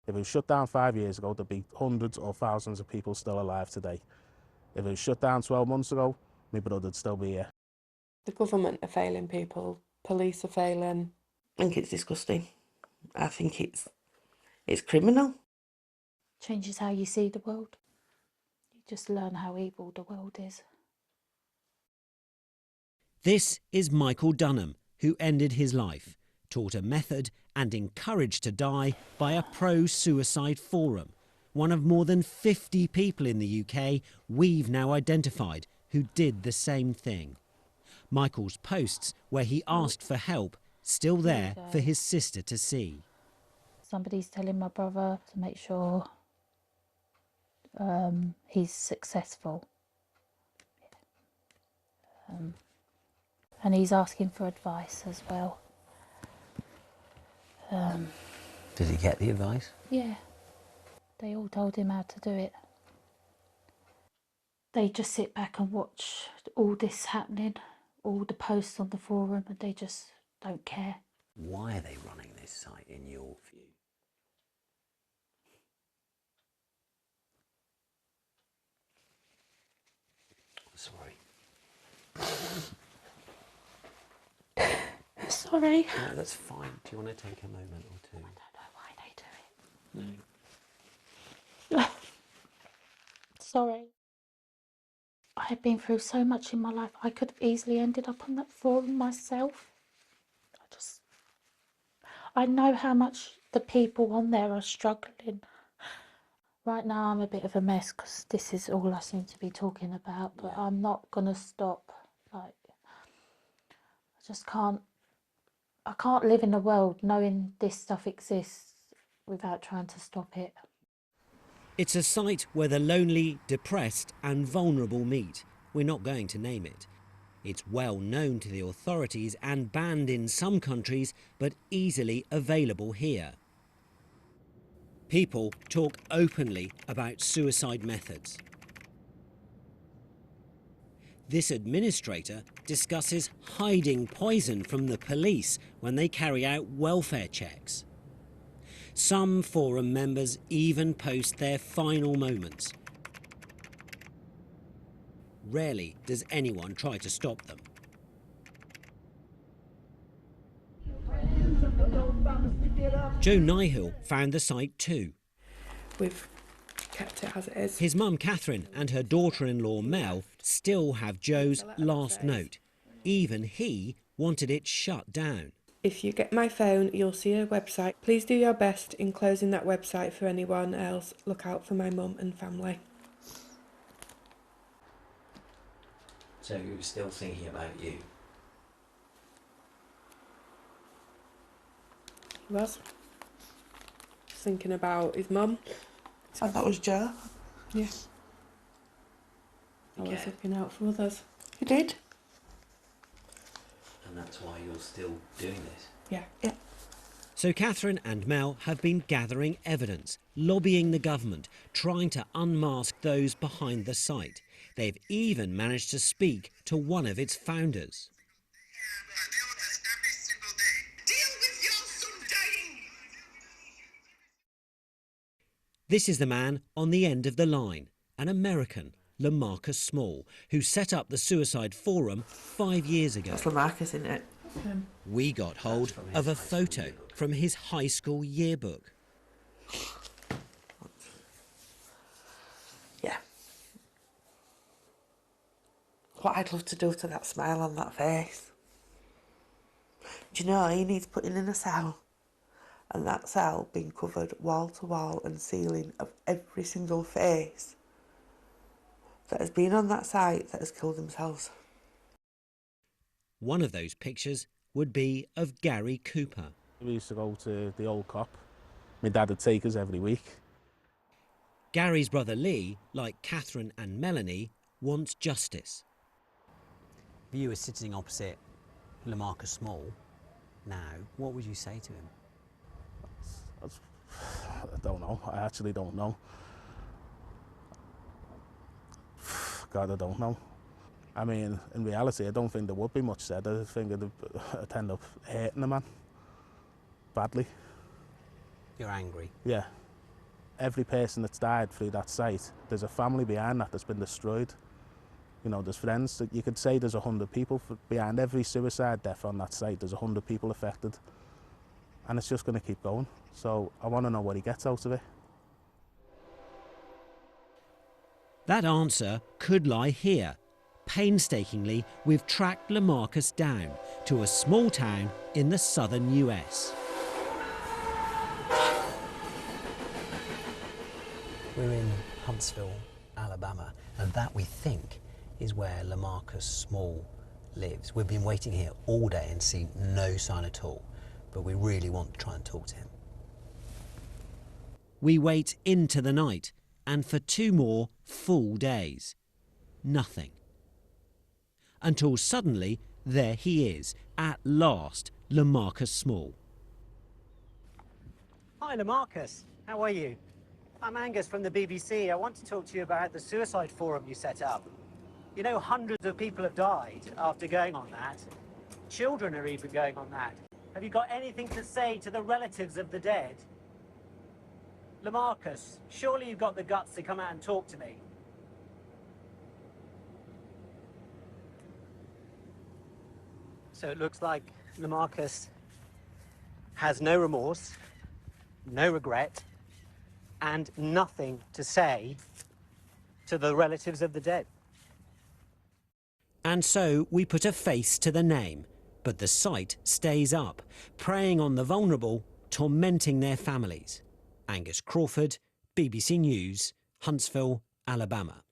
If it was shut down 5 years ago, there'd be hundreds or thousands of people still alive today. If it was shut down 12 months ago, my brother'd still be here. The government are failing people, police are failing. I think it's disgusting. I think it's criminal. Changes how you see the world. You just learn how evil the world is. This is Michael Dunham, who ended his life, taught a method and encouraged to die by a pro-suicide forum. One of more than 50 people in the UK we've now identified who did the same thing. Michael's posts, where he asked for help, still there for his sister to see. Somebody's telling my brother to make sure he's successful. And he's asking for advice as well. Did he get the advice? Yeah, they all told him how to do it. They just sit back and watch all this happening, all the posts on the forum, and they just don't care. Why are they running this site in your view? Sorry. Sorry. No, that's fine. Do you want to take a moment or two? I don't know why they do it. No. Sorry. I have been through so much in my life. I could have easily ended up on that forum myself. I know how much the people on there are struggling. Right now I'm a bit of a mess because this is all I seem to be talking about, but yeah. I'm not going to stop. Like, I just can't. I can't live in a world knowing this stuff exists without trying to stop it. It's a site where the lonely, depressed and vulnerable meet. We're not going to name it. It's well known to the authorities and banned in some countries, but easily available here. People talk openly about suicide methods. This administrator discusses hiding poison from the police when they carry out welfare checks. Some forum members even post their final moments. Rarely does anyone try to stop them. Joe Nihill found the site too. We've kept it as it is. His mum Catherine and her daughter-in-law Mel still have Joe's last note. Even he wanted it shut down. If you get my phone, you'll see a website. Please do your best in closing that website for anyone else. Look out for my mum and family. So he was still thinking about you? He was. Thinking about his mum. And that was Joe? Yeah. I was looking out for others. You did? And that's why you're still doing this? Yeah. Yeah. So Catherine and Mel have been gathering evidence, lobbying the government, trying to unmask those behind the site. They've even managed to speak to one of its founders. This is the man on the end of the line, an American, Lamarcus Small, who set up the suicide forum 5 years ago. That's Lamarcus, isn't it? We got hold of a photo from his high school yearbook. Yeah. What I'd love to do to that smile on that face. Do you know, he needs putting in a cell. And that cell being covered wall to wall and ceiling of every single face that has been on that site that has killed themselves. One of those pictures would be of Gary Cooper. We used to go to the old cop. My dad would take us every week. Gary's brother Lee, like Catherine and Melanie, wants justice. If you were sitting opposite Lamarcus Small now, what would you say to him? I don't know. I actually don't know. God, I don't know. I mean, in reality, I don't think there would be much said. I think I'd end up hating the man badly. You're angry? Yeah, every person that's died through that site, there's a family behind that that's been destroyed. You know, there's friends. You could say there's 100 people behind every suicide death on that site. There's 100 people affected. And it's just going to keep going. So I want to know what he gets out of it. That answer could lie here. Painstakingly, we've tracked Lamarcus down to a small town in the southern US. We're in Huntsville, Alabama, and that, we think, is where Lamarcus Small lives. We've been waiting here all day and seen no sign at all, but we really want to try and talk to him. We wait into the night, and for 2 more full days, nothing. Until suddenly, there he is, at last, Lamarcus Small. Hi Lamarcus, how are you? I'm Angus from the BBC. I want to talk to you about the suicide forum you set up. You know, hundreds of people have died after going on that. Children are even going on that. Have you got anything to say to the relatives of the dead? Lamarcus, surely you've got the guts to come out and talk to me. So it looks like Lamarcus has no remorse, no regret, and nothing to say to the relatives of the dead. And so we put a face to the name, but the site stays up, preying on the vulnerable, tormenting their families. Angus Crawford, BBC News, Huntsville, Alabama.